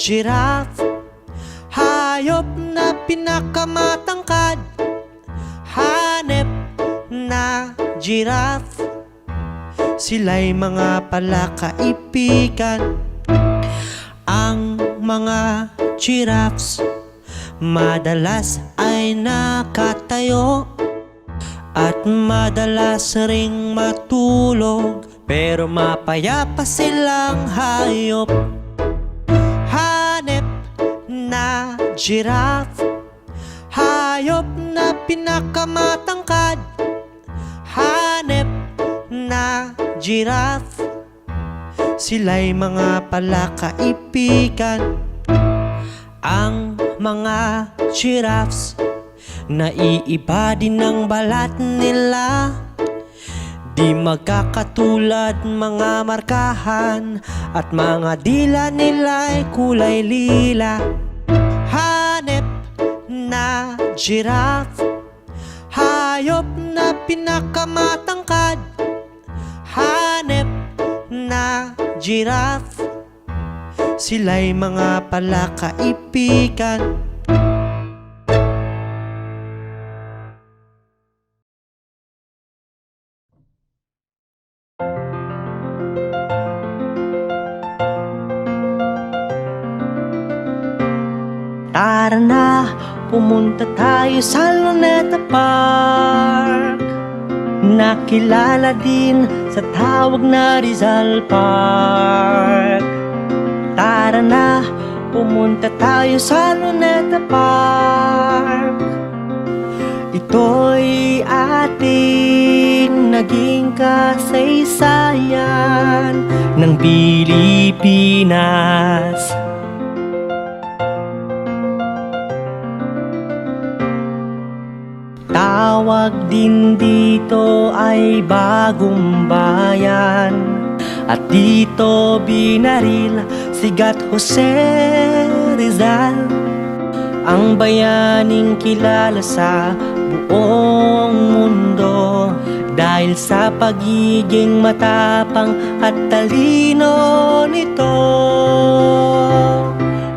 giraffe, hayop na pinakamatangkad. Hanep na giraffe, sila'y mga palakaibigan. Ang mga giraffes madalas ay nakatayo at madalas ring matulog, pero mapayapa silang hayop. Hanep na giraffe, hayop na pinakamatangkad. Hanep na giraffe, sila'y mga palakaibigan. Ang mga giraffes, naiiba din ang balat nila. Di magkakatulad mga markahan, at mga dila nila'y kulay lila. Hanep na giraffe, hayop na pinakamatangkad. Hanep na giraffe, sila'y mga palakaibigan. Tara na, pumunta tayo sa Luneta Park, nakilala din sa tawag na Rizal Park. Tara na, pumunta tayo sa Luneta Park. Ito'y ating naging kasaysayan ng Pilipinas. Tawag din dito ay Bagong Bayan, at dito binaril si Gat Jose Rizal, ang bayaning kilala sa buong mundo dahil sa pagiging matapang at talino nito.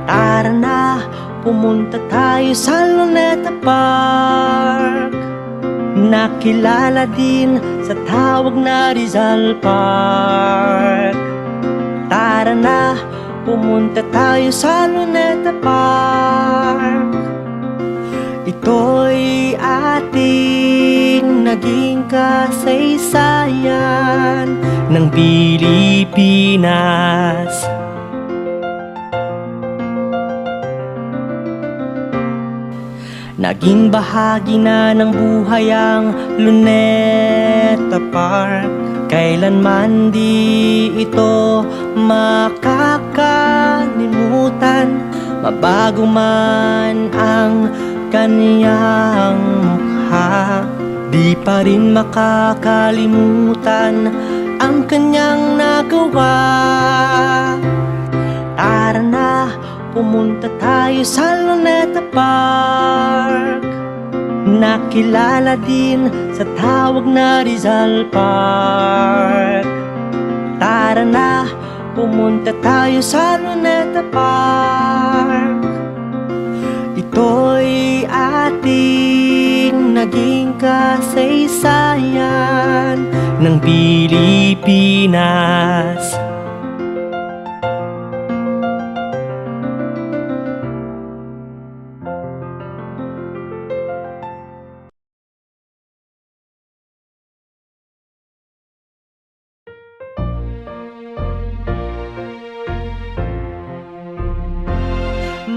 Tara na, pumunta tayo sa Luneta Park, nakilala din sa tawag na Rizal Park. Tara na, pumunta tayo sa Luneta Park. Ito'y ating naging kasaysayan ng Pilipinas. Naging bahagi na ng buhay ang Luneta Park. Kailanman di ito makakalimutan, mabago man ang kaniyang mukha. Di pa rin makakalimutan ang kanyang nagawa. Tara na, pumunta tayo sa Luneta Park, nakilala din sa tawag na Rizal Park. Tara na, pumunta tayo sa Luneta Park. Ito'y ating naging kasaysayan ng Pilipinas.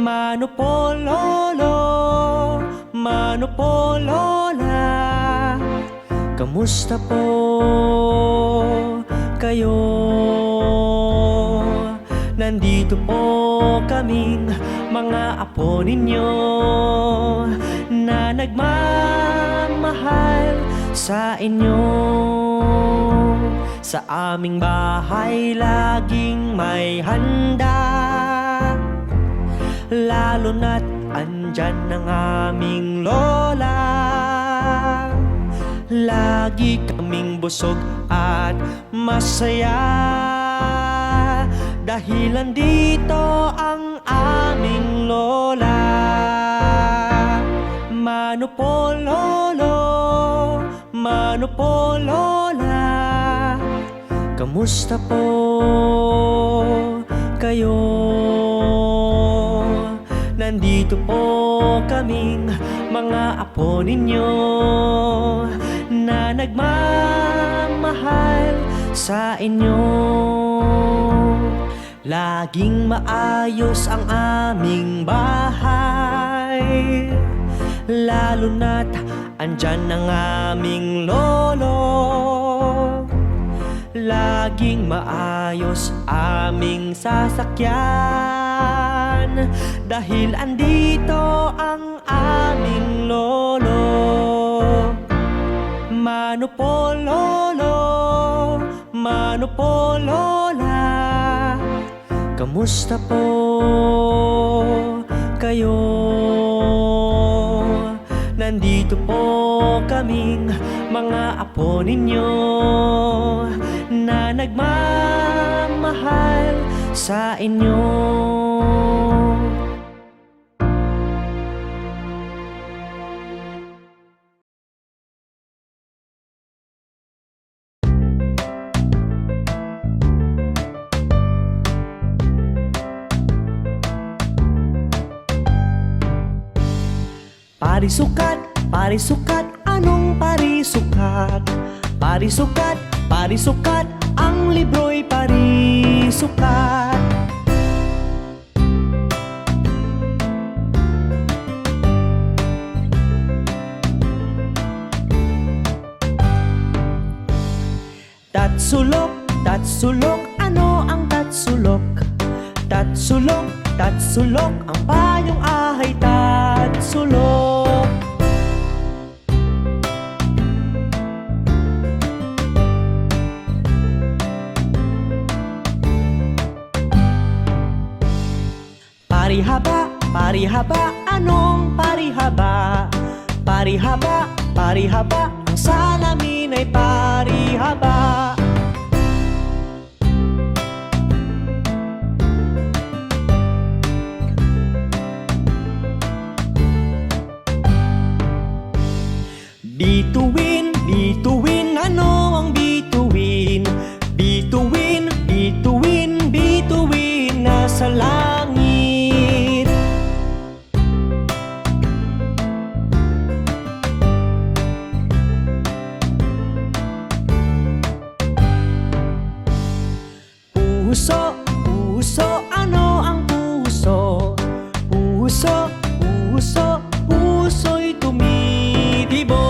Mano po lolo, mano po lola, kamusta po kayo? Nandito po kaming mga apo ninyo na nagmamahal sa inyo. Sa aming bahay laging may handa, lalo na't andyan ang aming lola. Lagi kaming busog at masaya dahil andito ang aming lola. Mano po lolo, mano po lola, kamusta po kayo? Nandito po kaming mga apo ninyo na nagmamahal sa inyo. Laging maayos ang aming bahay, lalo na't andyan ang aming lolo. Laging maayos aming sasakyan, dahil andito ang aming lolo. Mano po lolo, mano po lola, kamusta po kayo? Nandito po kaming mga apo ninyo na nagmamahal sa inyo. Parisukat, parisukat, anong parisukat? Parisukat, parisukat, ang libro'y parisukat. Tatsulok, tatsulok, ano ang tatsulok? Tatsulok, tatsulok, ang payong ahay tatsulok. Parihaba, parihaba, anong parihaba? Parihaba, parihaba, ang salamin ay parihaba. Bituin, bituin, ano ang bituin? Bituin, bituin, bituin, nasa langit. Puso, puso, ano ang puso? Puso, puso, puso'y tumitibok.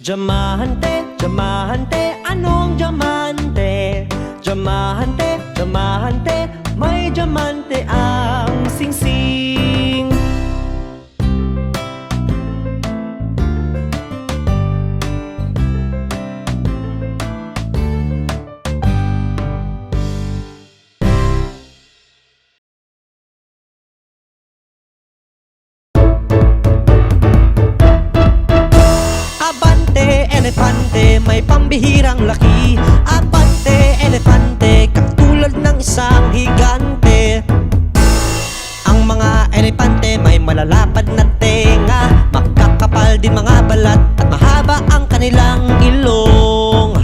Diamante, diamante, anong diamante? Diamante, diamante, may diamante ang singsing. Abante, elefante, may pambihirang laki. Abante, elefante, katulad ng isang higante. Ang mga elepante may malalapad na tenga, magkakapal din mga balat at mahaba ang kanilang ilong.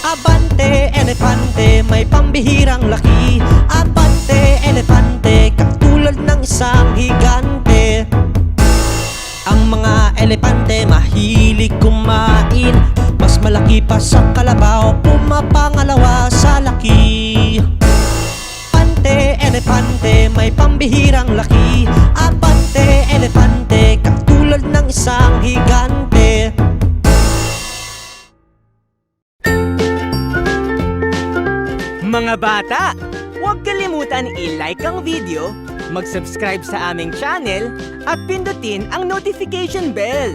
Abante, elefante, may pambihirang laki. Abante, elefante, katulad ng isang higante. Ang mga elepante mahilig kumain, mas malaki pa sa kalabaw, pumapangalawa sa laki. Abante, elepante, may pambihirang laki. Abante, elepante, katulad ng isang higante. Mga bata, huwag kalimutan i-like ang video, mag-subscribe sa aming channel, at pindutin ang notification bell.